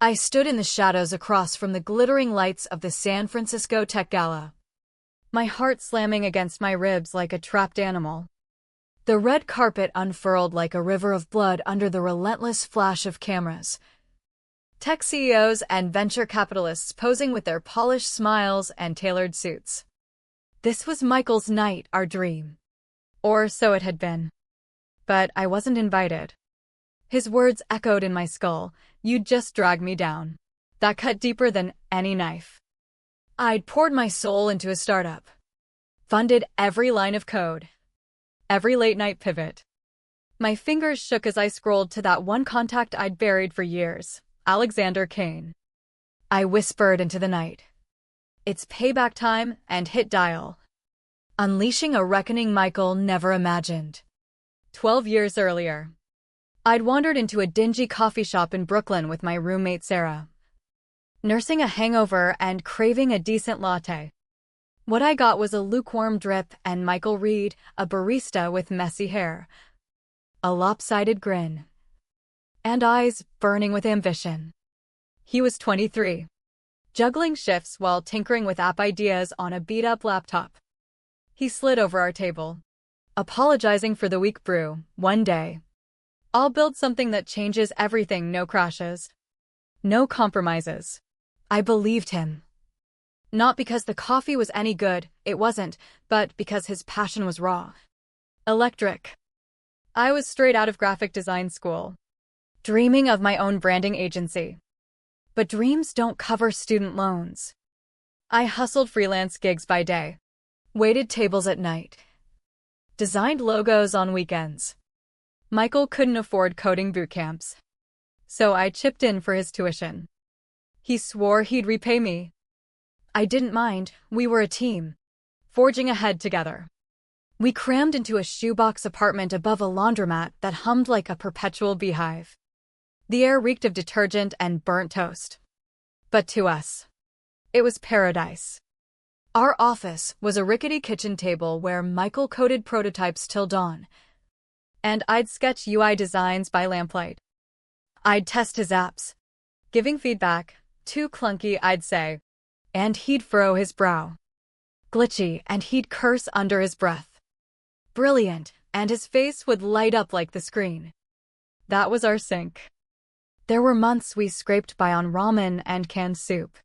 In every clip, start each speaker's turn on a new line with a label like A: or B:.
A: I stood in the shadows across from the glittering lights of the San Francisco Tech Gala, my heart slamming against my ribs like a trapped animal. The red carpet unfurled like a river of blood under the relentless flash of cameras. Tech CEOs and venture capitalists posing with their polished smiles and tailored suits. This was Michael's night, our dream. Or so it had been. But I wasn't invited. His words echoed in my skull. "You'd just drag me down." That cut deeper than any knife. I'd poured my soul into a startup. Funded every line of code. Every late-night pivot. My fingers shook as I scrolled to that one contact I'd buried for years, Alexander Kane. I whispered into the night. "It's payback time," and hit dial. Unleashing a reckoning Michael never imagined. 12 years earlier, I'd wandered into a dingy coffee shop in Brooklyn with my roommate Sarah, nursing a hangover and craving a decent latte. What I got was a lukewarm drip, and Michael Reed, a barista with messy hair, a lopsided grin, and eyes burning with ambition. He was 23, juggling shifts while tinkering with app ideas on a beat-up laptop. He slid over our table, apologizing for the weak brew. "One day, I'll build something that changes everything. No crashes. No compromises." I believed him. Not because the coffee was any good, it wasn't, but because his passion was raw. Electric. I was straight out of graphic design school, dreaming of my own branding agency. But dreams don't cover student loans. I hustled freelance gigs by day, waited tables at night, designed logos on weekends. Michael couldn't afford coding boot camps, so I chipped in for his tuition. He swore he'd repay me. I didn't mind. We were a team, forging ahead together. We crammed into a shoebox apartment above a laundromat that hummed like a perpetual beehive. The air reeked of detergent and burnt toast. But to us, it was paradise. Our office was a rickety kitchen table where Michael coded prototypes till dawn, and I'd sketch UI designs by lamplight. I'd test his apps, giving feedback. Too clunky, I'd say, and he'd furrow his brow. Glitchy, and he'd curse under his breath. Brilliant, and his face would light up like the screen. That was our sync. There were months we scraped by on ramen and canned soup.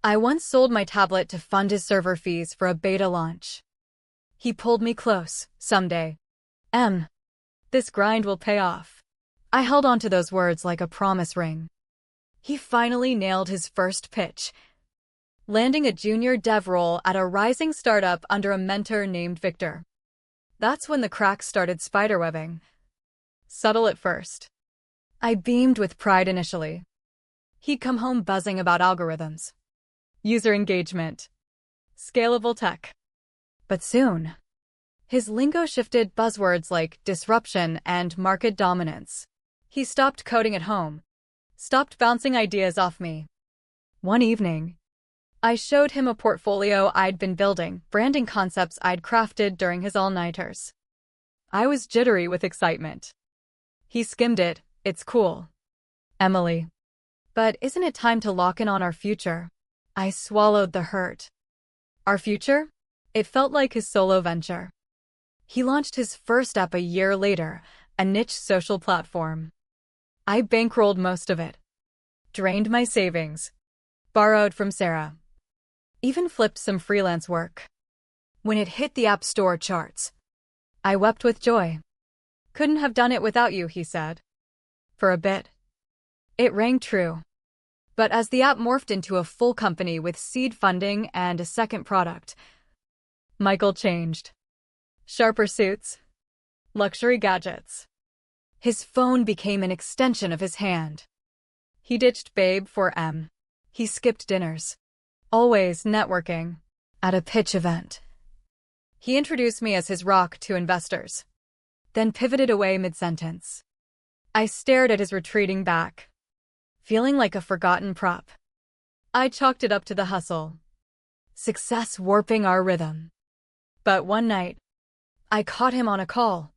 A: I once sold my tablet to fund his server fees for a beta launch. He pulled me close. "Someday, this grind will pay off." I held on to those words like a promise ring. He finally nailed his first pitch, landing a junior dev role at a rising startup under a mentor named Victor. That's when the cracks started spiderwebbing. Subtle at first. I beamed with pride initially. He'd come home buzzing about algorithms, user engagement, scalable tech. But soon, his lingo shifted. Buzzwords like disruption and market dominance. He stopped coding at home, stopped bouncing ideas off me. One evening, I showed him a portfolio I'd been building, branding concepts I'd crafted during his all-nighters. I was jittery with excitement. He skimmed it. "It's cool, Emily. But isn't it time to lock in on our future?" I swallowed the hurt. Our future? It felt like his solo venture. He launched his first app a year later, a niche social platform. I bankrolled most of it, drained my savings, borrowed from Sarah, even flipped some freelance work. When it hit the App Store charts, I wept with joy. "Couldn't have done it without you," he said. For a bit, it rang true. But as the app morphed into a full company with seed funding and a second product, Michael changed. Sharper suits, luxury gadgets. His phone became an extension of his hand. He ditched Babe for M. He skipped dinners, always networking, at a pitch event. He introduced me as his rock to investors, then pivoted away mid-sentence. I stared at his retreating back, feeling like a forgotten prop. I chalked it up to the hustle, success warping our rhythm. But one night, I caught him on a call,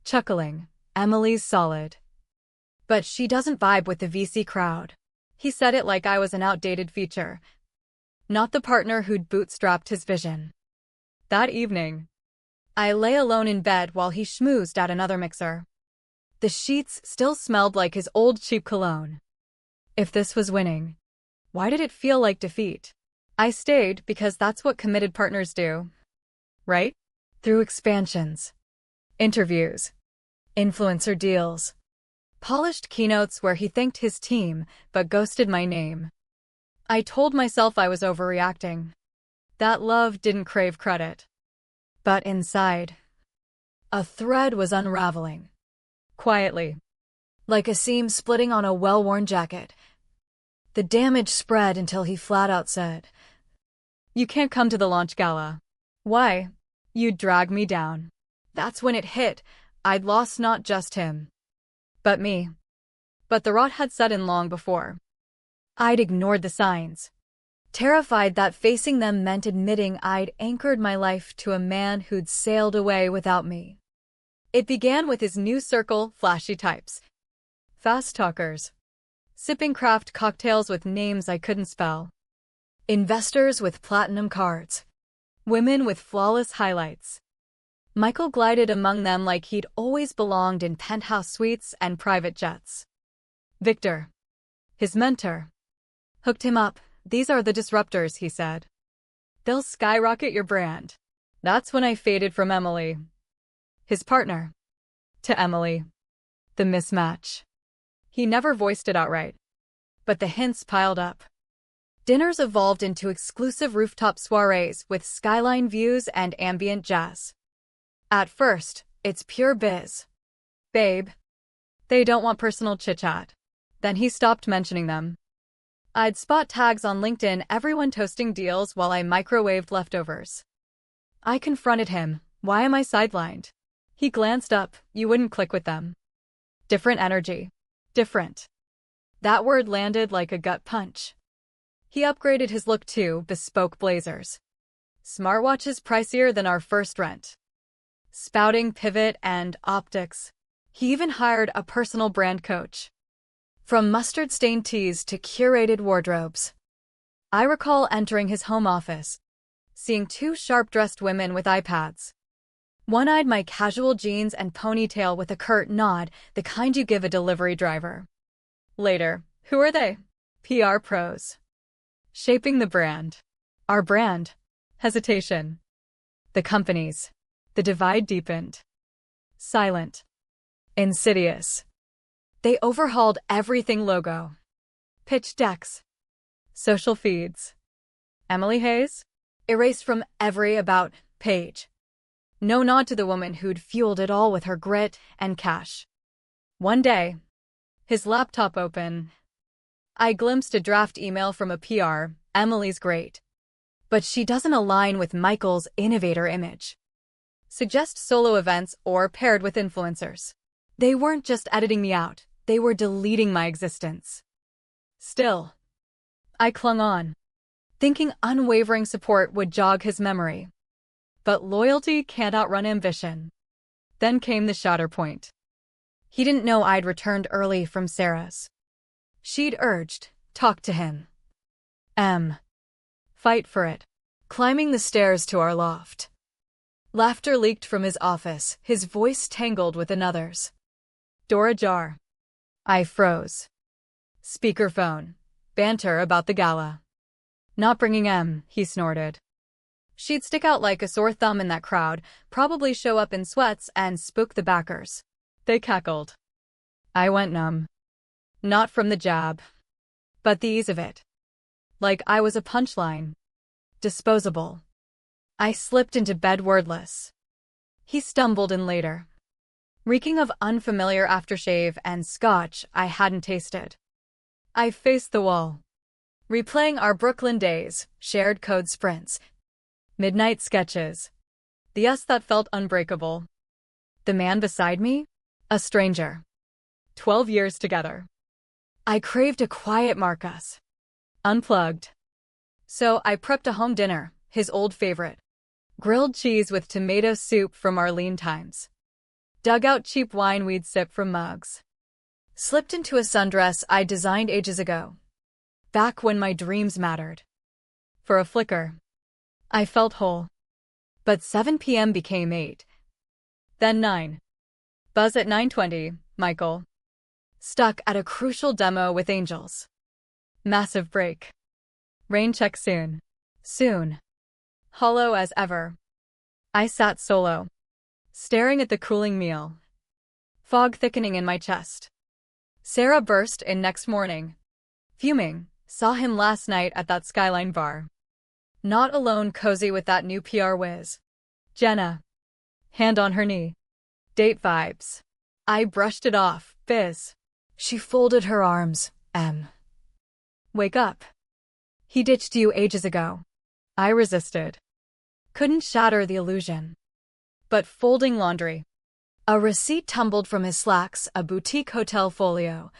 A: chuckling. "Emily's solid, but she doesn't vibe with the VC crowd." He said it like I was an outdated feature, not the partner who'd bootstrapped his vision. That evening, I lay alone in bed while he schmoozed at another mixer. The sheets still smelled like his old cheap cologne. If this was winning, why did it feel like defeat? I stayed because that's what committed partners do, right? Through expansions, interviews, influencer deals, polished keynotes where he thanked his team but ghosted my name. I told myself I was overreacting, that love didn't crave credit. But inside, a thread was unraveling, quietly, like a seam splitting on a well-worn jacket. The damage spread until he flat out said, "You can't come to the launch gala." Why? You'd drag me down. That's when it hit. I'd lost not just him, but me. But the rot had set in long before. I'd ignored the signs, terrified that facing them meant admitting I'd anchored my life to a man who'd sailed away without me. It began with his new circle, flashy types, fast talkers, sipping craft cocktails with names I couldn't spell, investors with platinum cards, women with flawless highlights. Michael glided among them like he'd always belonged in penthouse suites and private jets. Victor, his mentor, hooked him up. "These are the disruptors," he said. "They'll skyrocket your brand." That's when I faded from Emily, his partner, to Emily, the mismatch. He never voiced it outright, but the hints piled up. Dinners evolved into exclusive rooftop soirees with skyline views and ambient jazz. At first, it's pure biz. "Babe, they don't want personal chit-chat." Then he stopped mentioning them. I'd spot tags on LinkedIn, everyone toasting deals while I microwaved leftovers. I confronted him. "Why am I sidelined?" He glanced up. "You wouldn't click with them." Different energy. Different. That word landed like a gut punch. He upgraded his look too, bespoke blazers, smartwatches pricier than our first rent, spouting pivot and optics. He even hired a personal brand coach. From mustard-stained tees to curated wardrobes. I recall entering his home office, seeing two sharp-dressed women with iPads. One eyed my casual jeans and ponytail with a curt nod, the kind you give a delivery driver. Later, who are they? PR pros. Shaping the brand. Our brand. Hesitation. The companies. The divide deepened. Silent. Insidious. They overhauled everything: logo, pitch decks, social feeds. Emily Hayes? Erased from every about page. No nod to the woman who'd fueled it all with her grit and cash. One day, his laptop open, I glimpsed a draft email from a PR. "Emily's great, but she doesn't align with Michael's innovator image. Suggest solo events or paired with influencers." They weren't just editing me out. They were deleting my existence. Still, I clung on, thinking unwavering support would jog his memory. But loyalty can't outrun ambition. Then came the shatter point. He didn't know I'd returned early from Sarah's. She'd urged, "Talk to him. Fight for it." Climbing the stairs to our loft. Laughter leaked from his office, his voice tangled with another's. Door ajar. I froze. Speakerphone. Banter about the gala. "Not bringing M," he snorted. She'd stick out like a sore thumb in that crowd, probably show up in sweats and spook the backers. They cackled. I went numb. Not from the jab, but the ease of it. Like I was a punchline. Disposable. I slipped into bed wordless. He stumbled in later, reeking of unfamiliar aftershave and scotch I hadn't tasted. I faced the wall, replaying our Brooklyn days, shared code sprints, midnight sketches, the us that felt unbreakable. The man beside me? A stranger. 12 years together. I craved a quiet Marcus. Unplugged. So I prepped a home dinner, his old favorite. Grilled cheese with tomato soup from our lean times. Dug out cheap wine we'd sip from mugs. Slipped into a sundress I designed ages ago. back when my dreams mattered. For a flicker, I felt whole. But 7 p.m. became 8. Then 9. Buzz at 9:20, Michael. Stuck at a crucial demo with angels. Massive break. Rain check soon. Soon. Hollow as ever. I sat solo, staring at the cooling meal. Fog thickening in my chest. Sarah burst in next morning. Fuming, saw him last night at that Skyline bar. Not alone, cozy with that new PR whiz. Jenna. Hand on her knee. Date vibes. I brushed it off, fizz. She folded her arms. Wake up. He ditched you ages ago. I resisted. Couldn't shatter the illusion. But folding laundry. A receipt tumbled from his slacks, a boutique hotel folio.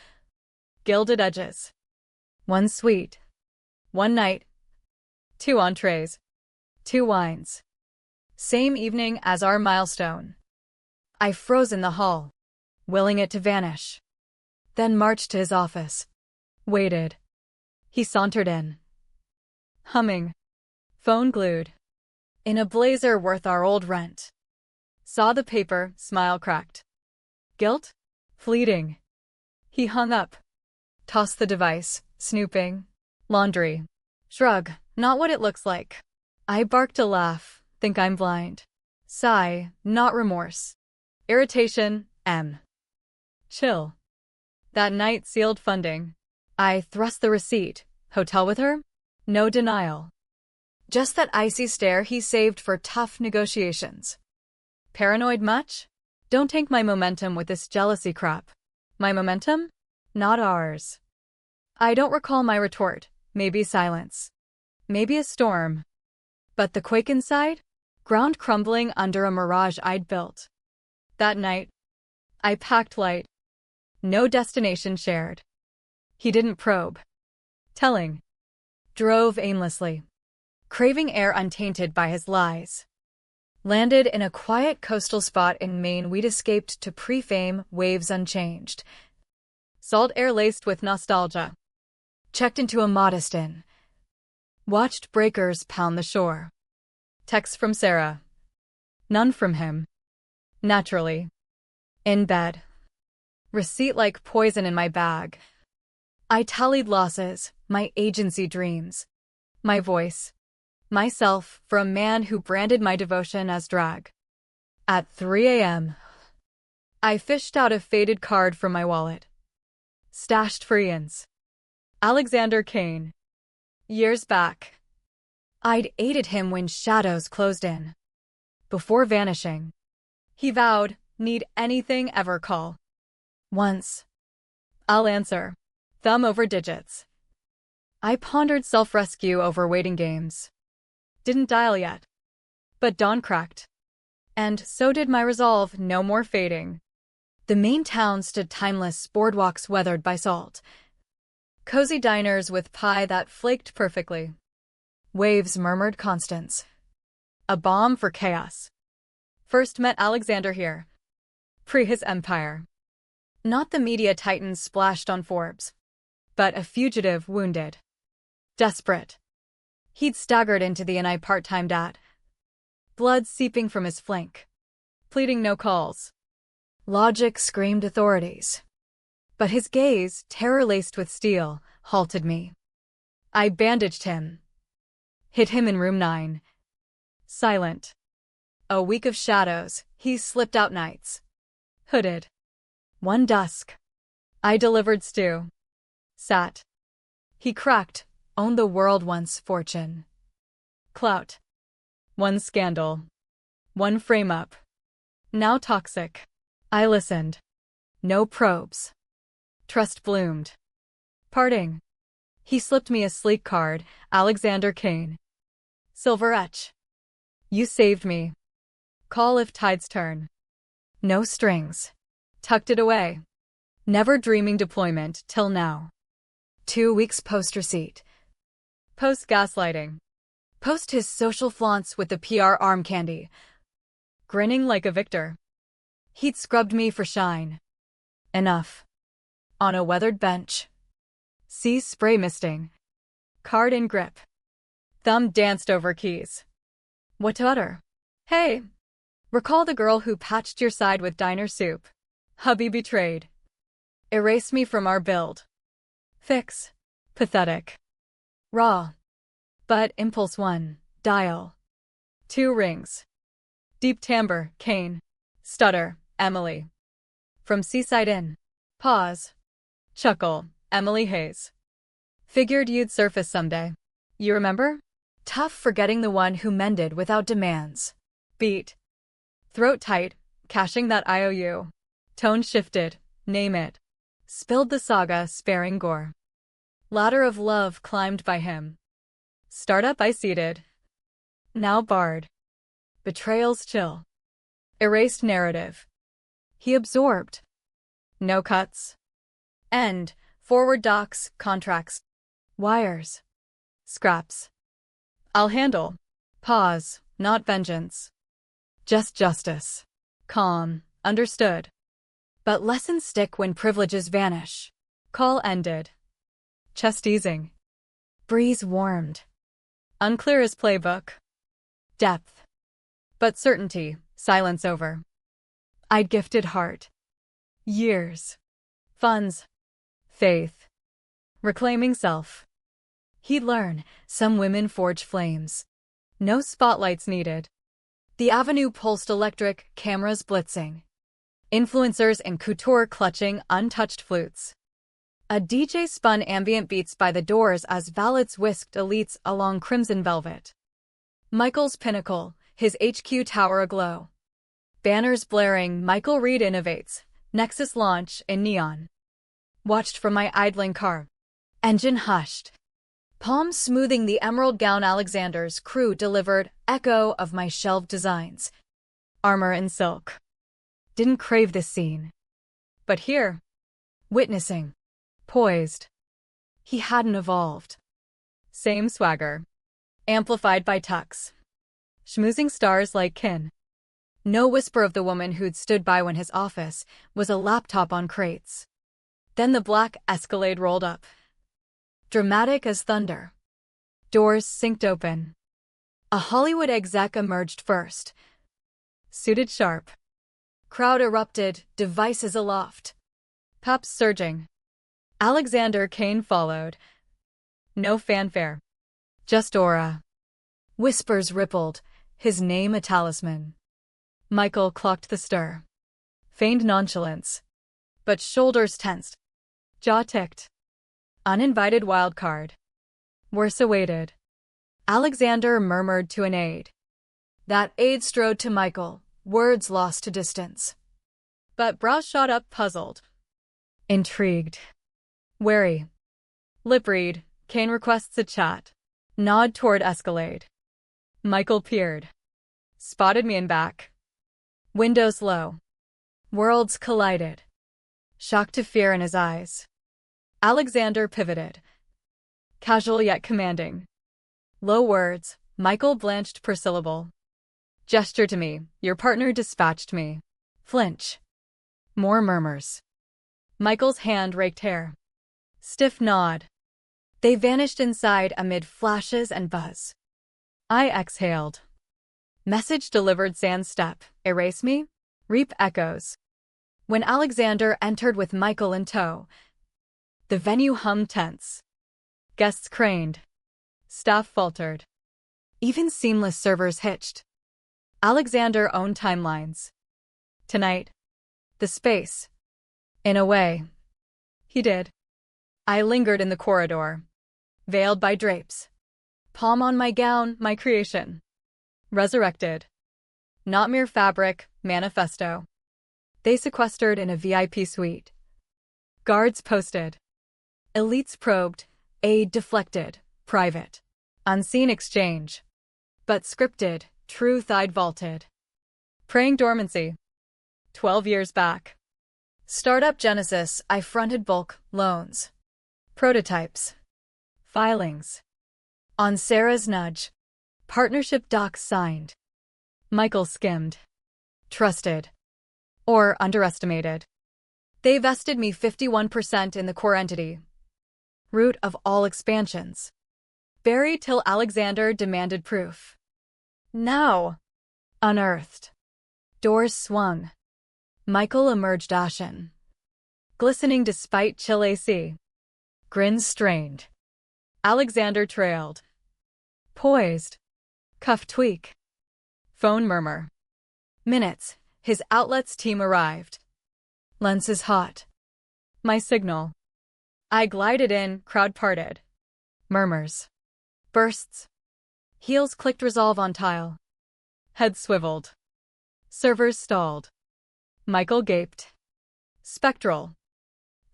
A: Gilded edges. One suite. One night. 2 entrees. 2 wines. Same evening as our milestone. I froze in the hall, willing it to vanish. Then marched to his office. Waited. He sauntered in. Humming. Phone glued. In a blazer worth our old rent. Saw the paper, smile cracked. Guilt? Fleeting. He hung up. Tossed the device, snooping. Laundry. Shrug, not what it looks like. I barked a laugh, think I'm blind. Sigh, not remorse. Irritation, Chill. That night sealed funding. I thrust the receipt. Hotel with her? No denial. Just that icy stare he saved for tough negotiations. Paranoid much? Don't tank my momentum with this jealousy crap. My momentum? Not ours. I don't recall my retort. Maybe silence. Maybe a storm. But the quake inside? Ground crumbling under a mirage I'd built. That night, I packed light. No destination shared. He didn't probe. Telling. Drove aimlessly. Craving air untainted by his lies. Landed in a quiet coastal spot in Maine we'd escaped to pre-fame, waves unchanged. Salt air laced with nostalgia. Checked into a modest inn. Watched breakers pound the shore. Text from Sarah. None from him. Naturally. In bed. Receipt like poison in my bag. I tallied losses, my agency dreams. My voice. Myself for a man who branded my devotion as drag. At 3 a.m., I fished out a faded card from my wallet. Stashed for Ian's. Alexander Kane. Years back. I'd aided him when shadows closed in. Before vanishing. He vowed, need anything ever call. Once. I'll answer. Thumb over digits. I pondered self-rescue over waiting games. Didn't dial yet. But dawn cracked. And so did my resolve, no more fading. The main town stood timeless, boardwalks weathered by salt. Cozy diners with pie that flaked perfectly. Waves murmured constants. A balm for chaos. First met Alexander here. Pre his empire. Not the media titan splashed on Forbes. But a fugitive wounded. Desperate. He'd staggered into the inn part-timed at. Blood seeping from his flank. Pleading no calls. Logic screamed authorities. But his gaze, terror-laced with steel, halted me. I bandaged him. Hit him in room 9. Silent. A week of shadows, he slipped out nights. Hooded. One dusk. I delivered stew. Sat. He cracked, owned the world once fortune. Clout. One scandal. One frame-up. Now toxic. I listened. No probes. Trust bloomed. Parting. He slipped me a sleek card, Alexander Kane. Silver etch. You saved me. Call if tides turn. No strings. Tucked it away. Never dreaming deployment till now. 2 weeks post-receipt. Post-gaslighting. Post his social flaunts with the PR arm candy. Grinning like a victor. He'd scrubbed me for shine. Enough. On a weathered bench. Sea spray misting. Card in grip. Thumb danced over keys. What to utter? Hey! Recall the girl who patched your side with diner soup. Hubby betrayed. Erase me from our build. Fix. Pathetic. Raw. But impulse 1. Dial. 2 rings. Deep timbre, Kane. Stutter, Emily. From Seaside Inn. Pause. Chuckle, Emily Hayes. Figured you'd surface someday. You remember? Tough forgetting the one who mended without demands. Beat. Throat tight, cashing that IOU. Tone shifted, name it. Spilled the saga, sparing gore. Ladder of love climbed by him. Startup I seated. Now barred. Betrayals chill. Erased narrative. He absorbed. No cuts. End. Forward docs, contracts. Wires. Scraps. I'll handle. Pause, not vengeance. Just justice. Calm, understood. But lessons stick when privileges vanish. Call ended. Chest easing. Breeze warmed. Unclear as playbook. Depth. But certainty, silence over. I'd gifted heart. Years. Funds. Faith. Reclaiming self. He'd learn, some women forge flames. No spotlights needed. The avenue pulsed electric, cameras blitzing. Influencers and couture clutching untouched flutes. A DJ spun ambient beats by the doors as valets whisked elites along crimson velvet. Michael's pinnacle, his HQ tower aglow. Banners blaring, Michael Reed innovates, Nexus launch in neon. Watched from my idling car. Engine hushed. Palms smoothing the emerald gown Alexander's crew delivered, echo of my shelved designs. Armor and silk. Didn't crave this scene. But here. Witnessing. Poised. He hadn't evolved. Same swagger. Amplified by tucks. Schmoozing stars like kin. No whisper of the woman who'd stood by when his office was a laptop on crates. Then the black Escalade rolled up. Dramatic as thunder. Doors synced open. A Hollywood exec emerged first. Suited sharp. Crowd erupted, devices aloft. Pups surging. Alexander Kane followed. No fanfare. Just aura. Whispers rippled, his name a talisman. Michael clocked the stir. Feigned nonchalance. But shoulders tensed. Jaw ticked. Uninvited wildcard. Worse awaited. Alexander murmured to an aide. That aide strode to Michael, words lost to distance. But brows shot up puzzled. Intrigued. Wary. Lip read, Kane requests a chat. Nod toward Escalade. Michael peered. Spotted me in back. Windows low. Worlds collided. Shock to fear in his eyes. Alexander pivoted. Casual yet commanding. Low words, Michael blanched per syllable. Gesture to me, your partner dispatched me. Flinch. More murmurs. Michael's hand raked hair. Stiff nod. They vanished inside amid flashes and buzz. I exhaled. Message delivered sans step. Erase me? Reap echoes. When Alexander entered with Michael in tow, the venue hummed tense. Guests craned. Staff faltered. Even seamless servers hitched. Alexander owned timelines. Tonight. The space. In a way. He did. I lingered in the corridor. Veiled by drapes. Palm on my gown, my creation. Resurrected. Not mere fabric, manifesto. They sequestered in a VIP suite. Guards posted. Elites probed, aid deflected, private. Unseen exchange. But scripted, truth I'd vaulted. Praying dormancy. 12 years back. Startup genesis, I fronted bulk, loans. Prototypes. Filings. On Sarah's nudge. Partnership docs signed. Michael skimmed. Trusted. Or underestimated. They vested me 51% in the core entity. Root of all expansions. Buried till Alexander demanded proof. Now. Unearthed. Doors swung. Michael emerged ashen, glistening despite chill AC. Grins strained. Alexander trailed. Poised. Cuff tweak. Phone murmur. Minutes. His outlet's team arrived. Lenses hot. My signal. I glided in, crowd parted. Murmurs. Bursts. Heels clicked resolve on tile. Head swiveled. Servers stalled. Michael gaped. Spectral.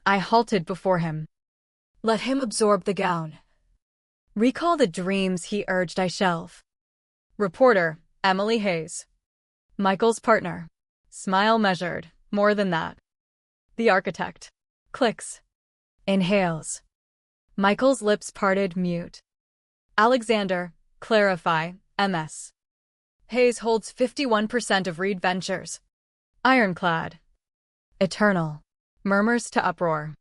A: I halted before him. Let him absorb the gown. Recall the dreams he urged I shelve. Reporter, Emily Hayes. Michael's partner. Smile measured, more than that. The architect. Clicks. Inhales. Michael's lips parted mute. Alexander, clarify, MS. Hayes holds 51% of Reed Ventures. Ironclad. Eternal. Murmurs to uproar.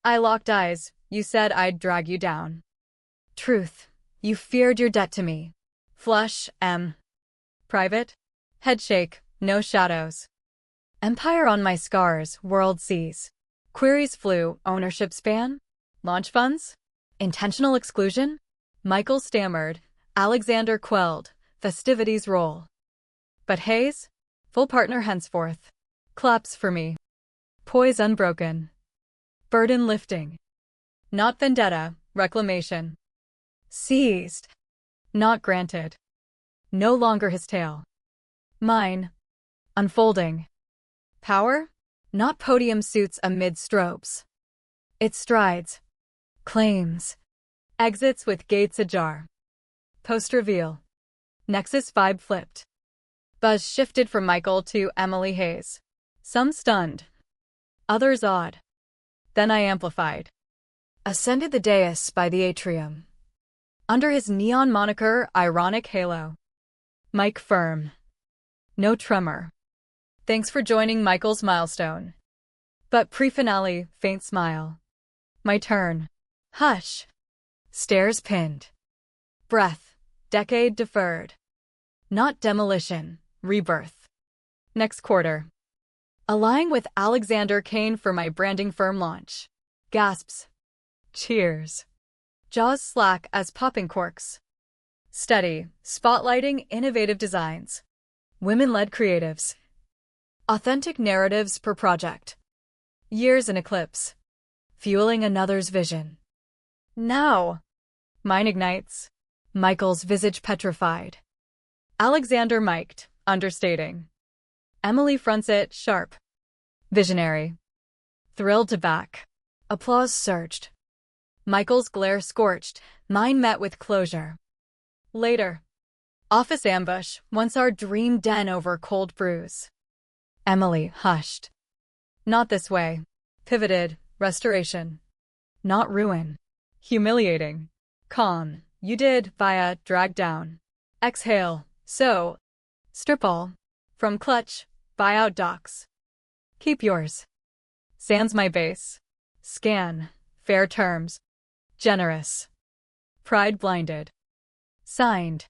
A: I locked eyes. You said I'd drag you down. Truth. You feared your debt to me. Flush, M. Private. Headshake, no shadows. Empire on my scars, world sees. Queries flew, ownership span? Launch funds? Intentional exclusion? Michael stammered. Alexander quelled. Festivities roll. But Hayes? Full partner henceforth. Claps for me. Poise unbroken. Burden lifting. Not vendetta, reclamation. Seized. Not granted. No longer his tale. Mine. Unfolding. Power? Not podium suits amid strobes. It strides. Claims. Exits with gates ajar. Post-reveal. Nexus vibe flipped. Buzz shifted from Michael to Emily Hayes. Some stunned. Others awed. Then I amplified. Ascended the dais by the atrium. Under his neon moniker, ironic halo. Mike firm. No tremor. Thanks for joining Michael's milestone. But pre-finale, faint smile. My turn. Hush. Stares pinned. Breath. Decade deferred. Not demolition, rebirth. Next quarter. Aligning with Alexander Kane for my branding firm launch. Gasps. Cheers. Jaws slack as popping corks. Steady, spotlighting innovative designs. Women-led creatives. Authentic narratives per project. Years in eclipse. Fueling another's vision. Now. Mine ignites. Michael's visage petrified. Alexander mic'd, understating. Emily fronts it, sharp. Visionary. Thrilled to back. Applause surged. Michael's glare scorched, mine met with closure. Later. Office ambush, once our dream den over cold brews. Emily hushed. Not this way. Pivoted, restoration. Not ruin. Humiliating. Calm. You did, via, drag down. Exhale. So. Strip all. From clutch, buyout docs. Keep yours. Sans my base. Scan. Fair terms. Generous. Pride blinded. Signed.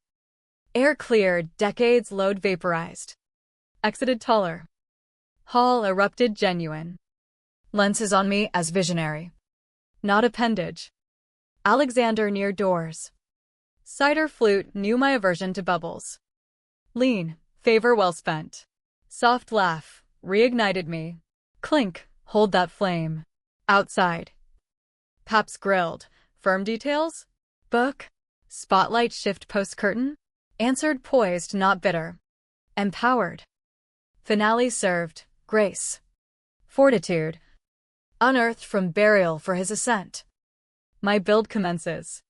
A: Air cleared, decades load vaporized. Exited taller. Hall erupted genuine. Lenses on me as visionary. Not appendage. Alexander near doors. Cider flute knew my aversion to bubbles. Lean, favor well spent. Soft laugh, reignited me. Clink, hold that flame. Outside. Paps grilled. Firm details? Book? Spotlight shift post-curtain? Answered poised, not bitter. Empowered. Finale served. Grace. Fortitude. Unearthed from burial for his ascent. My build commences.